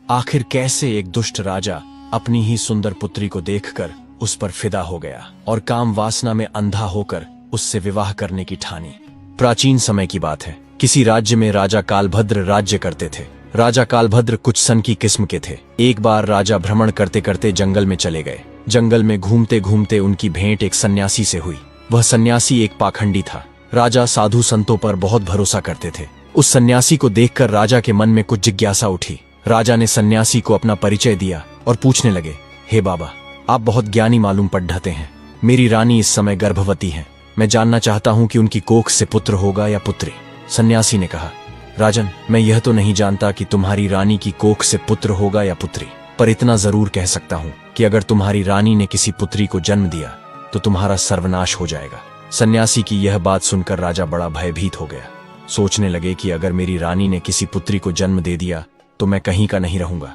आखिर कैसे एक दुष्ट राजा अपनी ही सुंदर पुत्री को देखकर उस पर फिदा हो गया और काम वासना में अंधा होकर उससे विवाह करने की ठानी। प्राचीन समय की बात है। किसी राज्य में राजा कालभद्र राज्य करते थे। राजा कालभद्र कुछ सन की किस्म के थे। एक बार राजा भ्रमण करते करते जंगल में चले गए। जंगल में घूमते घूमते उनकी भेंट एक सन्यासी से हुई। वह सन्यासी एक पाखंडी था। राजा साधु संतों पर बहुत भरोसा करते थे। उस सन्यासी को देखकर राजा के मन में कुछ जिज्ञासा उठी। राजा ने सन्यासी को अपना परिचय दिया और पूछने लगे, हे बाबा, आप बहुत ज्ञानी मालूम पढ़ते हैं। मेरी रानी इस समय गर्भवती है। मैं जानना चाहता हूं कि उनकी कोख से पुत्र होगा या पुत्री। सन्यासी ने कहा, राजन, मैं यह तो नहीं जानता कि तुम्हारी रानी की कोख से पुत्र होगा या पुत्री, पर इतना जरूर कह सकता हूं कि अगर तुम्हारी रानी ने किसी पुत्री को जन्म दिया तो तुम्हारा सर्वनाश हो जाएगा। सन्यासी की यह बात सुनकर राजा बड़ा भयभीत हो गया। सोचने लगे कि अगर मेरी रानी ने किसी पुत्री को जन्म दे दिया तो मैं कहीं का नहीं रहूंगा।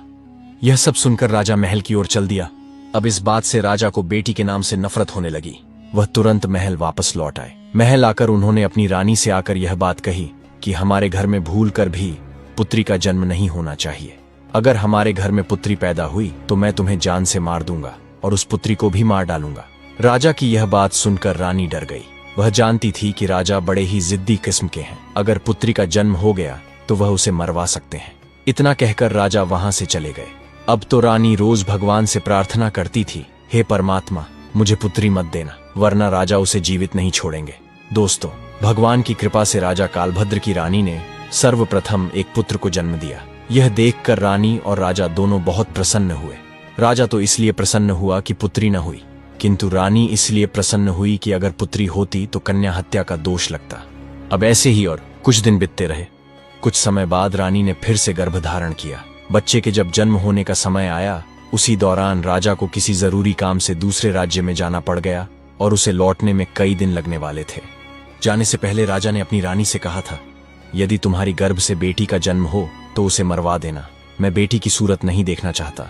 यह सब सुनकर राजा महल की ओर चल दिया। अब इस बात से राजा को बेटी के नाम से नफरत होने लगी। वह तुरंत महल वापस लौट आए। महल आकर उन्होंने अपनी रानी से आकर यह बात कही कि हमारे घर में भूल कर भी पुत्री का जन्म नहीं होना चाहिए। अगर हमारे घर में पुत्री पैदा हुई तो मैं तुम्हें जान से मार दूंगा और उस पुत्री को भी मार डालूंगा। राजा की यह बात सुनकर रानी डर गई। वह जानती थी कि राजा बड़े ही जिद्दी किस्म के हैं। अगर पुत्री का जन्म हो गया तो वह उसे मरवा सकते हैं। इतना कहकर राजा वहां से चले गए। अब तो रानी रोज भगवान से प्रार्थना करती थी, हे परमात्मा, मुझे पुत्री मत देना, वरना राजा उसे जीवित नहीं छोड़ेंगे। दोस्तों, भगवान की कृपा से राजा कालभद्र की रानी ने सर्वप्रथम एक पुत्र को जन्म दिया। यह देखकर रानी और राजा दोनों बहुत प्रसन्न हुए। राजा तो इसलिए प्रसन्न हुआ कि पुत्री न हुई, किंतु रानी इसलिए प्रसन्न हुई कि अगर पुत्री होती तो कन्या हत्या का दोष लगता। अब ऐसे ही और कुछ दिन बीतते रहे। कुछ समय बाद रानी ने फिर से गर्भ धारण किया। बच्चे के जब जन्म होने का समय आया, उसी दौरान राजा को किसी जरूरी काम से दूसरे राज्य में जाना पड़ गया और उसे लौटने में कई दिन लगने वाले थे। जाने से पहले राजा ने अपनी रानी से कहा था, यदि तुम्हारी गर्भ से बेटी का जन्म हो तो उसे मरवा देना, मैं बेटी की सूरत नहीं देखना चाहता।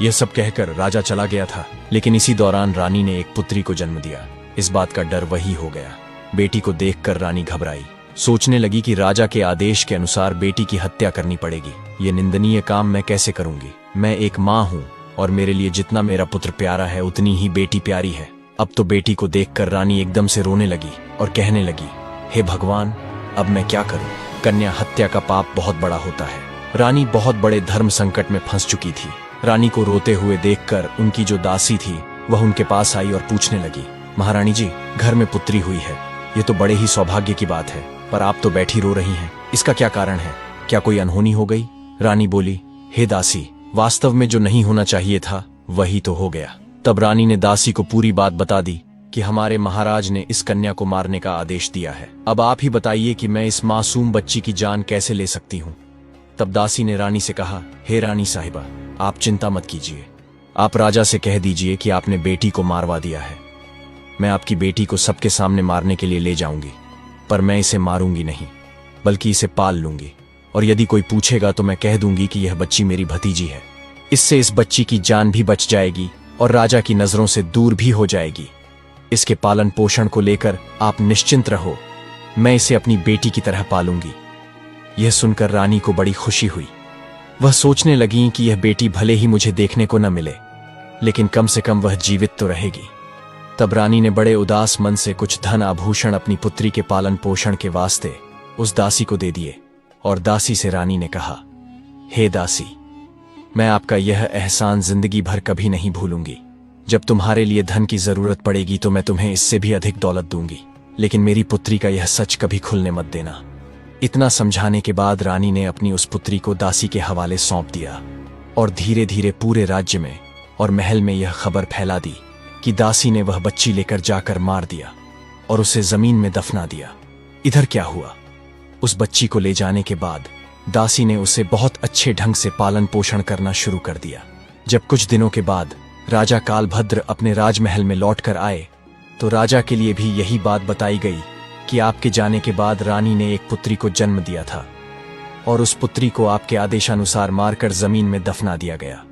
यह सब कहकर राजा चला गया था, लेकिन इसी दौरान रानी ने एक पुत्री को जन्म दिया। इस बात का डर वही हो गया। बेटी को देखकर रानी घबराई। सोचने लगी कि राजा के आदेश के अनुसार बेटी की हत्या करनी पड़ेगी। ये निंदनीय काम मैं कैसे करूंगी? मैं एक माँ हूँ और मेरे लिए जितना मेरा पुत्र प्यारा है उतनी ही बेटी प्यारी है। अब तो बेटी को देखकर रानी एकदम से रोने लगी और कहने लगी, हे भगवान, अब मैं क्या करूं? कन्या हत्या का पाप बहुत बड़ा होता है। रानी बहुत बड़े धर्म संकट में फंस चुकी थी। रानी को रोते हुए देखकर उनकी जो दासी थी वह उनके पास आई और पूछने लगी, महारानी जी, घर में पुत्री हुई है, ये तो बड़े ही सौभाग्य की बात है, पर आप तो बैठी रो रही हैं, इसका क्या कारण है? क्या कोई अनहोनी हो गई? रानी बोली, हे दासी, वास्तव में जो नहीं होना चाहिए था वही तो हो गया। तब रानी ने दासी को पूरी बात बता दी कि हमारे महाराज ने इस कन्या को मारने का आदेश दिया है। अब आप ही बताइए कि मैं इस मासूम बच्ची की जान कैसे ले सकती हूँ। तब दासी ने रानी से कहा, हे रानी साहिबा, आप चिंता मत कीजिए। आप राजा से कह दीजिए कि आपने बेटी को मारवा दिया है। मैं आपकी बेटी को सबके सामने मारने के लिए ले जाऊंगी, पर मैं इसे मारूंगी नहीं, बल्कि इसे पाल लूंगी। और यदि कोई पूछेगा तो मैं कह दूंगी कि यह बच्ची मेरी भतीजी है। इससे इस बच्ची की जान भी बच जाएगी और राजा की नजरों से दूर भी हो जाएगी। इसके पालन पोषण को लेकर आप निश्चिंत रहो, मैं इसे अपनी बेटी की तरह पालूंगी। यह सुनकर रानी को बड़ी खुशी हुई। वह सोचने लगी कि यह बेटी भले ही मुझे देखने को न मिले, लेकिन कम से कम वह जीवित तो रहेगी। तब रानी ने बड़े उदास मन से कुछ धन आभूषण अपनी पुत्री के पालन पोषण के वास्ते उस दासी को दे दिए और दासी से रानी ने कहा, हे दासी, मैं आपका यह एहसान जिंदगी भर कभी नहीं भूलूंगी। जब तुम्हारे लिए धन की जरूरत पड़ेगी तो मैं तुम्हें इससे भी अधिक दौलत दूंगी, लेकिन मेरी पुत्री का यह सच कभी खुलने मत देना। इतना समझाने के बाद रानी ने अपनी उस पुत्री को दासी के हवाले सौंप दिया और धीरे धीरे पूरे राज्य में और महल में यह खबर फैला दी कि दासी ने वह बच्ची लेकर जाकर मार दिया और उसे जमीन में दफना दिया। इधर क्या हुआ? उस बच्ची को ले जाने के बाद दासी ने उसे बहुत अच्छे ढंग से पालन पोषण करना शुरू कर दिया। जब कुछ दिनों के बाद राजा कालभद्र अपने राजमहल में लौटकर आए तो राजा के लिए भी यही बात बताई गई कि आपके जाने के बाद रानी ने एक पुत्री को जन्म दिया था और उस पुत्री को आपके आदेशानुसार मारकर जमीन में दफना दिया गया।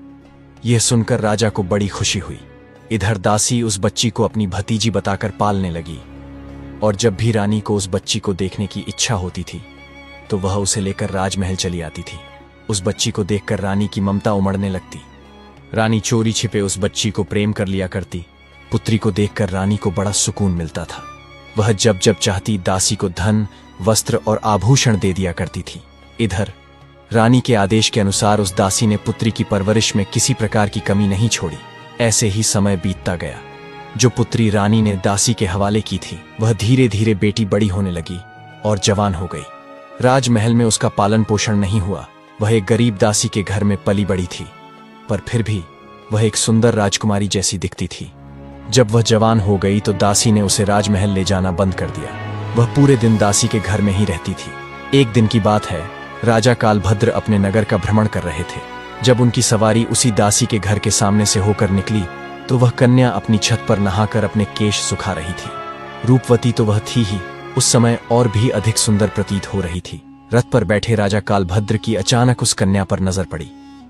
यह सुनकर राजा को बड़ी खुशी हुई। इधर दासी उस बच्ची को अपनी भतीजी बताकर पालने लगी और जब भी रानी को उस बच्ची को देखने की इच्छा होती थी तो वह उसे लेकर राजमहल चली आती थी। उस बच्ची को देखकर रानी की ममता उमड़ने लगती। रानी चोरी छिपे उस बच्ची को प्रेम कर लिया करती। पुत्री को देखकर रानी को बड़ा सुकून मिलता था। वह जब जब चाहती दासी को धन, वस्त्र और आभूषण दे दिया करती थी। इधर रानी के आदेश के अनुसार उस दासी ने पुत्री की परवरिश में किसी प्रकार की कमी नहीं छोड़ी। ऐसे ही समय बीतता गया। जो पुत्री रानी ने दासी के हवाले की थी, वह धीरे धीरे बेटी बड़ी होने लगी और जवान हो गई। राजमहल में उसका पालन पोषण नहीं हुआ। वह एक गरीब दासी के घर में पली बड़ी थी, पर फिर भी वह एक सुंदर राजकुमारी जैसी दिखती थी। जब वह जवान हो गई तो दासी ने उसे राजमहल ले जाना बंद कर दिया। वह पूरे दिन दासी के घर में ही रहती थी। एक दिन की बात है, राजा कालभद्र अपने नगर का भ्रमण कर रहे थे। जब उनकी सवारी उसी दासी के घर के सामने से होकर निकली तो वह कन्या अपनी छत पर नहाकर अपने केश सुखा रही थी। रूपवती तो वह थी ही, उस समय और भी अधिक सुंदर प्रतीत हो रही थी। रथ पर बैठे राजा कालभद्र की अचानक उस कन्या पर नजर पड़ी।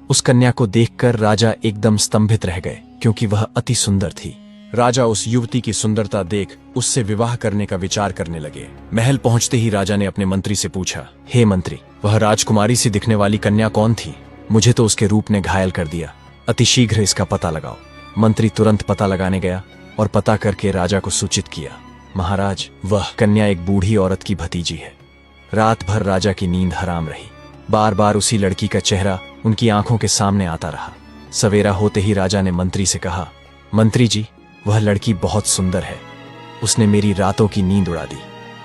उस कन्या को देखकर राजा एकदम स्तंभित रह गए, क्योंकि वह अति सुंदर थी। राजा उस युवती की सुंदरता देख उससे विवाह करने का विचार करने लगे। महल पहुंचते ही राजा ने अपने मंत्री से पूछा, हे मंत्री, वह राजकुमारी सी दिखने वाली कन्या कौन थी? मुझे तो उसके रूप ने घायल कर दिया। अतिशीघ्र इसका पता लगाओ। मंत्री तुरंत पता लगाने गया और पता करके राजा को सूचित किया, महाराज, वह कन्या एक बूढ़ी औरत की भतीजी है। रात भर राजा की नींद हराम रही। बार बार उसी लड़की का चेहरा उनकी आंखों के सामने आता रहा। सवेरा होते ही राजा ने मंत्री से कहा, मंत्री जी, वह लड़की बहुत सुंदर है। उसने मेरी रातों की नींद उड़ा दी।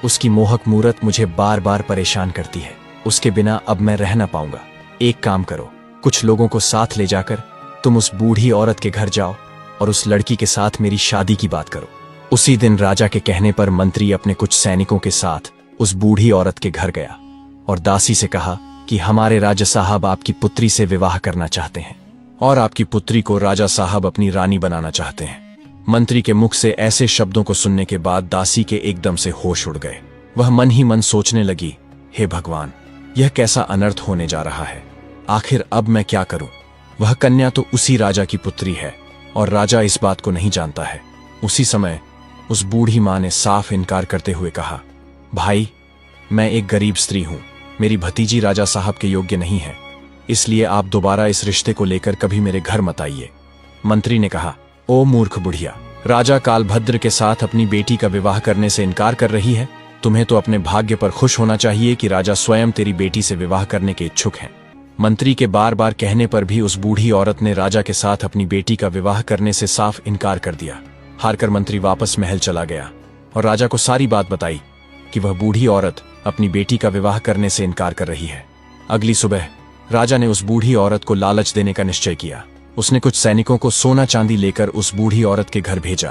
उसकी मोहक मूरत मुझे बार बार परेशान करती है। उसके बिना अब मैं रह न पाऊंगा। एक काम करो, कुछ लोगों को साथ ले जाकर तुम उस बूढ़ी औरत के घर जाओ और उस लड़की के साथ मेरी शादी की बात करो। उसी दिन राजा के कहने पर मंत्री अपने कुछ सैनिकों के साथ उस बूढ़ी औरत के घर गया और दासी से कहा कि हमारे राजा साहब आपकी पुत्री से विवाह करना चाहते हैं और आपकी पुत्री को राजा साहब अपनी रानी बनाना चाहते हैं। मंत्री के मुख से ऐसे शब्दों को सुनने के बाद दासी के एकदम से होश उड़ गए। वह मन ही मन सोचने लगी, हे भगवान, यह कैसा अनर्थ होने जा रहा है। आखिर अब मैं क्या करूं? वह कन्या तो उसी राजा की पुत्री है और राजा इस बात को नहीं जानता है। उसी समय उस बूढ़ी मां ने साफ इनकार करते हुए कहा, भाई, मैं एक गरीब स्त्री हूं। मेरी भतीजी राजा साहब के योग्य नहीं है, इसलिए आप दोबारा इस रिश्ते को लेकर कभी मेरे घर मत आइए। मंत्री ने कहा, ओ मूर्ख बुढ़िया, राजा कालभद्र के साथ अपनी बेटी का विवाह करने से इनकार कर रही है। तुम्हें तो अपने भाग्य पर खुश होना चाहिए कि राजा स्वयं तेरी बेटी से विवाह करने के इच्छुक हैं। मंत्री के बार बार कहने पर भी उस बूढ़ी औरत ने राजा के साथ अपनी बेटी का विवाह करने से साफ इनकार कर दिया। हारकर मंत्री वापस महल चला गया और राजा को सारी बात बताई कि वह बूढ़ी औरत अपनी बेटी का विवाह करने से इनकार कर रही है। अगली सुबह राजा ने उस बूढ़ी औरत को लालच देने का निश्चय किया। उसने कुछ सैनिकों को सोना चांदी लेकर उस बूढ़ी औरत के घर भेजा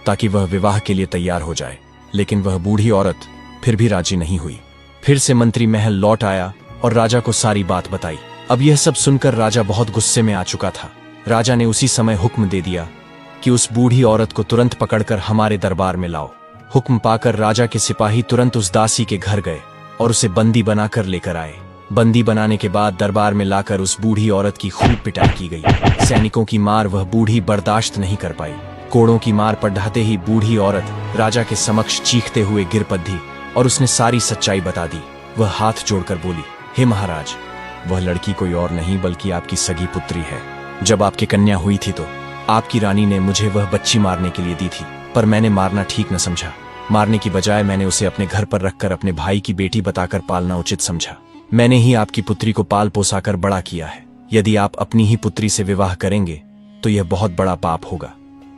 ताकि वह विवाह के लिए तैयार हो जाए, लेकिन वह बूढ़ी औरत फिर भी राजी नहीं हुई। फिर से मंत्री महल लौट आया और राजा को सारी बात बताई। अब यह सब सुनकर राजा बहुत गुस्से में आ चुका था। राजा ने उसी समय हुक्म दे दिया कि उस बूढ़ी औरत को तुरंत पकड़कर हमारे दरबार में लाओ। हुक्म पाकर राजा के सिपाही तुरंत उस दासी के घर गए और उसे बंदी बनाकर लेकर आए। बंदी बनाने के बाद दरबार में लाकर उस बूढ़ी औरत की खूब पिटाई की गई। सैनिकों की मार वह बूढ़ी बर्दाश्त नहीं कर पाई। कोड़ों की मार पर ढहते ही बूढ़ी औरत राजा के समक्ष चीखते हुए गिर पड़ी और उसने सारी सच्चाई बता दी। वह हाथ जोड़कर बोली, हे महाराज, वह लड़की कोई और नहीं बल्कि आपकी सगी पुत्री है। जब आपकी कन्या हुई थी तो आपकी रानी ने मुझे वह बच्ची मारने के लिए दी थी, पर मैंने मारना ठीक न समझा। मारने की बजाय मैंने उसे अपने घर पर रखकर अपने भाई की बेटी बताकर पालना उचित समझा। मैंने ही आपकी पुत्री को पाल पोसाकर बड़ा किया है। यदि आप अपनी ही पुत्री से विवाह करेंगे तो यह बहुत बड़ा पाप होगा।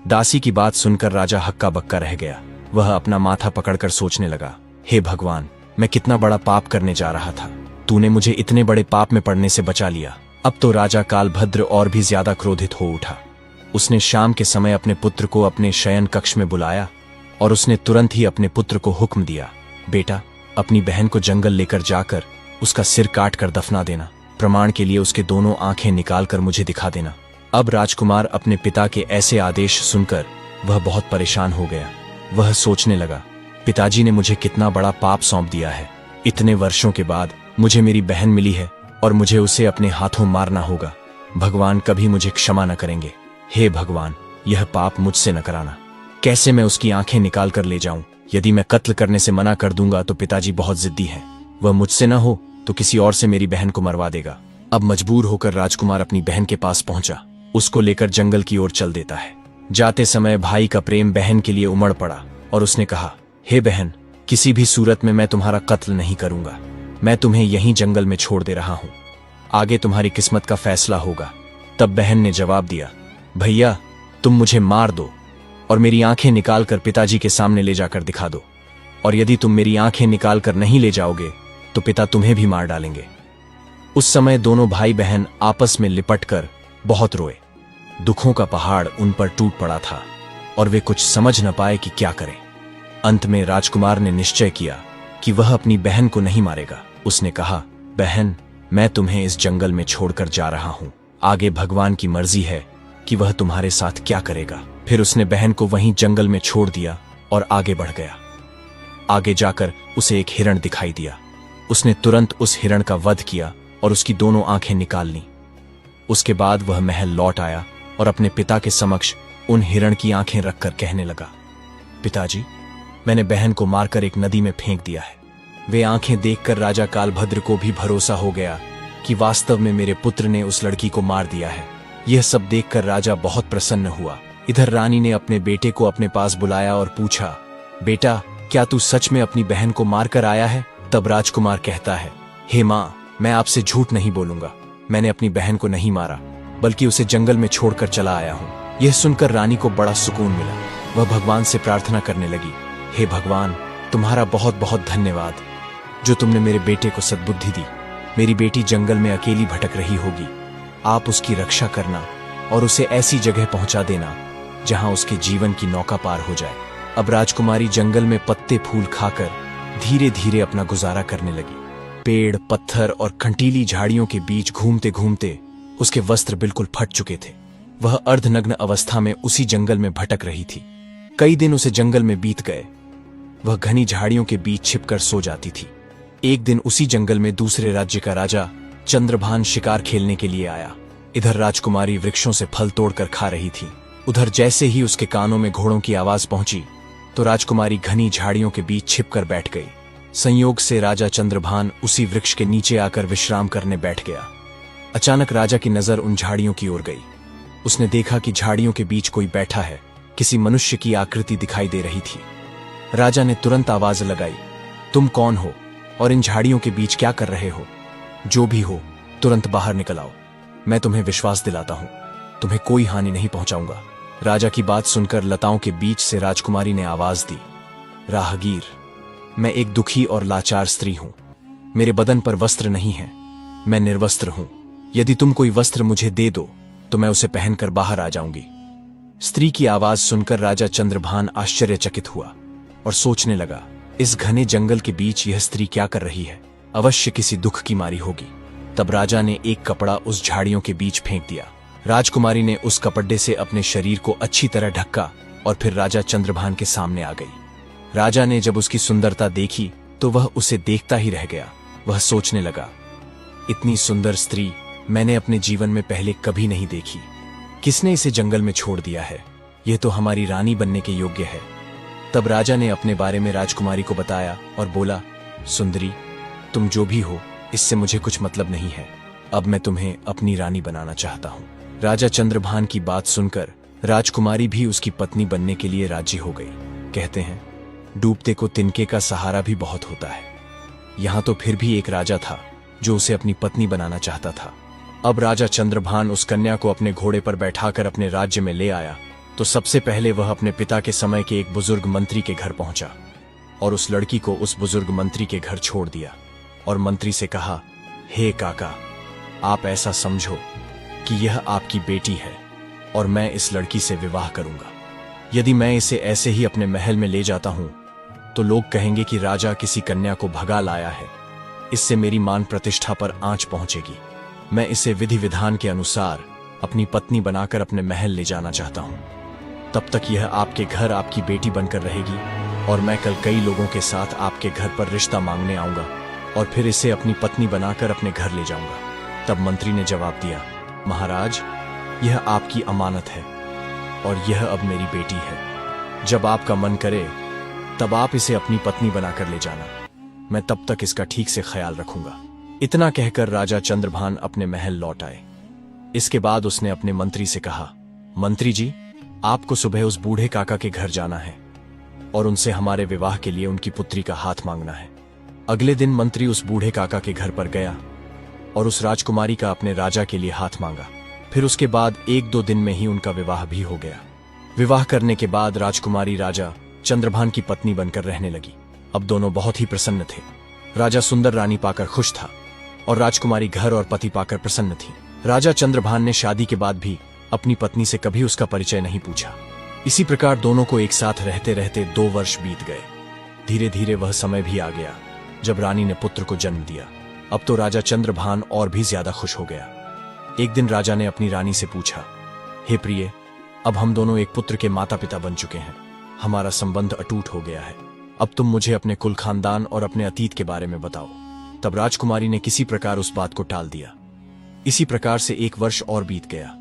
दासी की बात सुनकर राजा हक्का बक्का रह गया। वह अपना माथा पकड़कर सोचने लगा, हे भगवान, मैं कितना बड़ा पाप करने जा रहा था। तूने मुझे इतने बड़े पाप में पड़ने से बचा लिया। अब तो राजा कालभद्र और भी ज्यादा क्रोधित हो उठा। उसने शाम के समय अपने पुत्र को अपने शयन कक्ष में बुलाया और उसने तुरंत ही अपने पुत्र को हुक्म दिया, बेटा, अपनी बहन को जंगल लेकर जाकर उसका सिर काट कर दफना देना। प्रमाण के लिए उसके दोनों आंखें निकालकर मुझे दिखा देना। अब राजकुमार अपने पिता के ऐसे आदेश सुनकर वह बहुत परेशान हो गया। वह सोचने लगा, पिताजी ने मुझे कितना बड़ा पाप सौंप दिया है। इतने वर्षों के बाद मुझे मेरी बहन मिली है और मुझे उसे अपने हाथों मारना होगा। भगवान कभी मुझे क्षमा न करेंगे। हे भगवान, यह पाप मुझसे न कराना। कैसे मैं उसकी आंखें निकाल कर ले जाऊं? यदि मैं कत्ल करने से मना कर दूंगा तो पिताजी बहुत जिद्दी हैं। वह मुझसे न हो तो किसी और से मेरी बहन को मरवा देगा। अब मजबूर होकर राजकुमार अपनी बहन के पास पहुंचा, उसको लेकर जंगल की ओर चल देता है। जाते समय भाई का प्रेम बहन के लिए उमड़ पड़ा और उसने कहा, हे बहन, किसी भी सूरत में मैं तुम्हारा कत्ल नहीं करूंगा। मैं तुम्हें यहीं जंगल में छोड़ दे रहा हूं। आगे तुम्हारी किस्मत का फैसला होगा। तब बहन ने जवाब दिया, भैया, तुम मुझे मार दो और मेरी आंखें निकालकर पिताजी के सामने ले जाकर दिखा दो, और यदि तुम मेरी आंखें निकालकर नहीं ले जाओगे तो पिता तुम्हें भी मार डालेंगे। उस समय दोनों भाई बहन आपस में लिपटकर बहुत रोए। दुखों का पहाड़ उन पर टूट पड़ा था और वे कुछ समझ न पाए कि क्या करें। अंत में राजकुमार ने निश्चय किया कि वह अपनी बहन को नहीं मारेगा। उसने कहा, बहन, मैं तुम्हें इस जंगल में छोड़कर जा रहा हूं। आगे भगवान की मर्जी है कि वह तुम्हारे साथ क्या करेगा। फिर उसने बहन को वहीं जंगल में छोड़ दिया और आगे बढ़ गया। आगे जाकर उसे एक हिरण दिखाई दिया। उसने तुरंत उस हिरण का वध किया और उसकी दोनों आंखें निकाल लीं। उसके बाद वह महल लौट आया और अपने पिता के समक्ष उन हिरण की आंखें रखकर कहने लगा, पिताजी, मैंने बहन को मारकर एक नदी में फेंक दिया है। वे आंखें देखकर राजा कालभद्र को भी भरोसा हो गया कि वास्तव में मेरे पुत्र ने उस लड़की को मार दिया है। यह सब देखकर राजा बहुत प्रसन्न हुआ। इधर रानी ने अपने बेटे को अपने पास बुलाया और पूछा, बेटा, क्या तू सच में अपनी बहन को मारकर आया है? तब राजकुमार कहता है, हे माँ, मैं आपसे झूठ नहीं बोलूंगा। मैंने अपनी बहन को नहीं मारा, बल्कि उसे जंगल में छोड़कर चला आया हूँ। यह सुनकर रानी को बड़ा सुकून मिला। वह भगवान से प्रार्थना करने लगी, हे भगवान, तुम्हारा बहुत बहुत धन्यवाद जो तुमने मेरे बेटे को सद्बुद्धि दी। मेरी बेटी जंगल में अकेली भटक रही होगी। आप उसकी रक्षा करना और उसे ऐसी जगह पहुंचा देना जहां उसके जीवन की नौका पार हो जाए। अब राजकुमारी जंगल में पत्ते फूल खाकर धीरे धीरे अपना गुजारा करने लगी। पेड़, पत्थर और कंटीली झाड़ियों के बीच घूमते घूमते उसके वस्त्र बिल्कुल फट चुके थे। वह अर्धनग्न अवस्था में उसी जंगल में भटक रही थी। कई दिन उसे जंगल में बीत गए। वह घनी झाड़ियों के बीच छिपकर सो जाती थी। एक दिन उसी जंगल में दूसरे राज्य का राजा चंद्रभान शिकार खेलने के लिए आया। इधर राजकुमारी वृक्षों से फल तोड़कर खा रही थी। उधर जैसे ही उसके कानों में घोड़ों की आवाज पहुंची तो राजकुमारी घनी झाड़ियों के बीच छिपकर बैठ गई। संयोग से राजा चंद्रभान उसी वृक्ष के नीचे आकर विश्राम करने बैठ गया। अचानक राजा की नजर उन झाड़ियों की ओर गई। उसने देखा कि झाड़ियों के बीच कोई बैठा है। किसी मनुष्य की आकृति दिखाई दे रही थी। राजा ने तुरंत आवाज लगाई, तुम कौन हो और इन झाड़ियों के बीच क्या कर रहे हो? जो भी हो, तुरंत बाहर निकल आओ। मैं तुम्हें विश्वास दिलाता हूं, तुम्हें कोई हानि नहीं पहुंचाऊंगा। राजा की बात सुनकर लताओं के बीच से राजकुमारी ने आवाज दी, राहगीर, मैं एक दुखी और लाचार स्त्री हूं। मेरे बदन पर वस्त्र नहीं है। मैं निर्वस्त्र हूं। यदि तुम कोई वस्त्र मुझे दे दो तो मैं उसे पहनकर बाहर आ जाऊंगी। स्त्री की आवाज सुनकर राजा चंद्रभान आश्चर्यचकित हुआ और सोचने लगा, इस घने जंगल के बीच यह स्त्री क्या कर रही है? अवश्य किसी दुख की मारी होगी। तब राजा ने एक कपड़ा उस झाड़ियों के बीच फेंक दिया। राजकुमारी ने उस कपड़े से अपने शरीर को अच्छी तरह ढका और फिर राजा चंद्रभान के सामने आ गई। राजा ने जब उसकी सुंदरता देखी तो वह उसे देखता ही रह गया। वह सोचने लगा, इतनी सुंदर स्त्री मैंने अपने जीवन में पहले कभी नहीं देखी। किसने इसे जंगल में छोड़ दिया है? यह तो हमारी रानी बनने के योग्य है। तब राजा ने अपने बारे में राजकुमारी को बताया और बोला, सुंदरी, तुम जो भी हो, इससे मुझे कुछ मतलब नहीं है। अब मैं तुम्हें अपनी रानी बनाना चाहता हूँ। राजा चंद्रभान की बात सुनकर राजकुमारी भी उसकी पत्नी बनने के लिए राजी हो गई। कहते हैं, डूबते को तिनके का सहारा भी बहुत होता है। यहां तो फिर भी एक राजा था जो उसे अपनी पत्नी बनाना चाहता था। अब राजा चंद्रभान उस कन्या को अपने घोड़े पर बैठाकर अपने राज्य में ले आया तो सबसे पहले वह अपने पिता के समय के एक बुजुर्ग मंत्री के घर पहुंचा और उस लड़की को उस बुजुर्ग मंत्री के घर छोड़ दिया और मंत्री से कहा, हे काका, आप ऐसा समझो कि यह आपकी बेटी है और मैं इस लड़की से विवाह करूंगा। यदि मैं इसे ऐसे ही अपने महल में ले जाता हूं तो लोग कहेंगे कि राजा किसी कन्या को भगा लाया है। इससे मेरी मान प्रतिष्ठा पर आंच पहुंचेगी। मैं इसे विधि विधान के अनुसार अपनी पत्नी बनाकर अपने महल ले जाना चाहता हूं। तब तक यह आपके घर आपकी बेटी बनकर रहेगी और मैं कल कई लोगों के साथ आपके घर पर रिश्ता मांगने आऊंगा और फिर इसे अपनी पत्नी बनाकर अपने घर ले जाऊंगा। तब मंत्री ने जवाब दिया, महाराज, यह आपकी अमानत है और यह अब मेरी बेटी है। जब आपका मन करे तब आप इसे अपनी पत्नी बनाकर ले जाना। मैं तब तक इसका ठीक से ख्याल रखूंगा। इतना कहकर राजा चंद्रभान अपने महल लौट आए। इसके बाद उसने अपने मंत्री से कहा, मंत्री जी, आपको सुबह उस बूढ़े काका के घर जाना है और उनसे हमारे विवाह के लिए उनकी पुत्री का हाथ मांगना है। अगले दिन मंत्री उस बूढ़े काका के घर पर गया और उस राजकुमारी का अपने राजा के लिए हाथ मांगा। फिर उसके बाद 1-2 दिन में ही उनका विवाह भी हो गया। विवाह करने के बाद राजकुमारी राजा चंद्रभान की पत्नी बनकर रहने लगी। अब दोनों बहुत ही प्रसन्न थे। राजा सुंदर रानी पाकर खुश था और राजकुमारी घर और पति पाकर प्रसन्न थी। राजा चंद्रभान ने शादी के बाद भी अपनी पत्नी से कभी उसका परिचय नहीं पूछा। इसी प्रकार दोनों को एक साथ रहते रहते 2 वर्ष बीत गए। धीरे धीरे वह समय भी आ गया जब रानी ने पुत्र को जन्म दिया। अब तो राजा चंद्रभान और भी ज्यादा खुश हो गया। एक दिन राजा ने अपनी रानी से पूछा, हे प्रिय, अब हम दोनों एक पुत्र के माता पिता बन चुके हैं। हमारा संबंध अटूट हो गया है। अब तुम मुझे अपने कुल खानदान और अपने अतीत के बारे में बताओ। तब राजकुमारी ने किसी प्रकार उस बात को टाल दिया। इसी प्रकार से 1 वर्ष और बीत गया।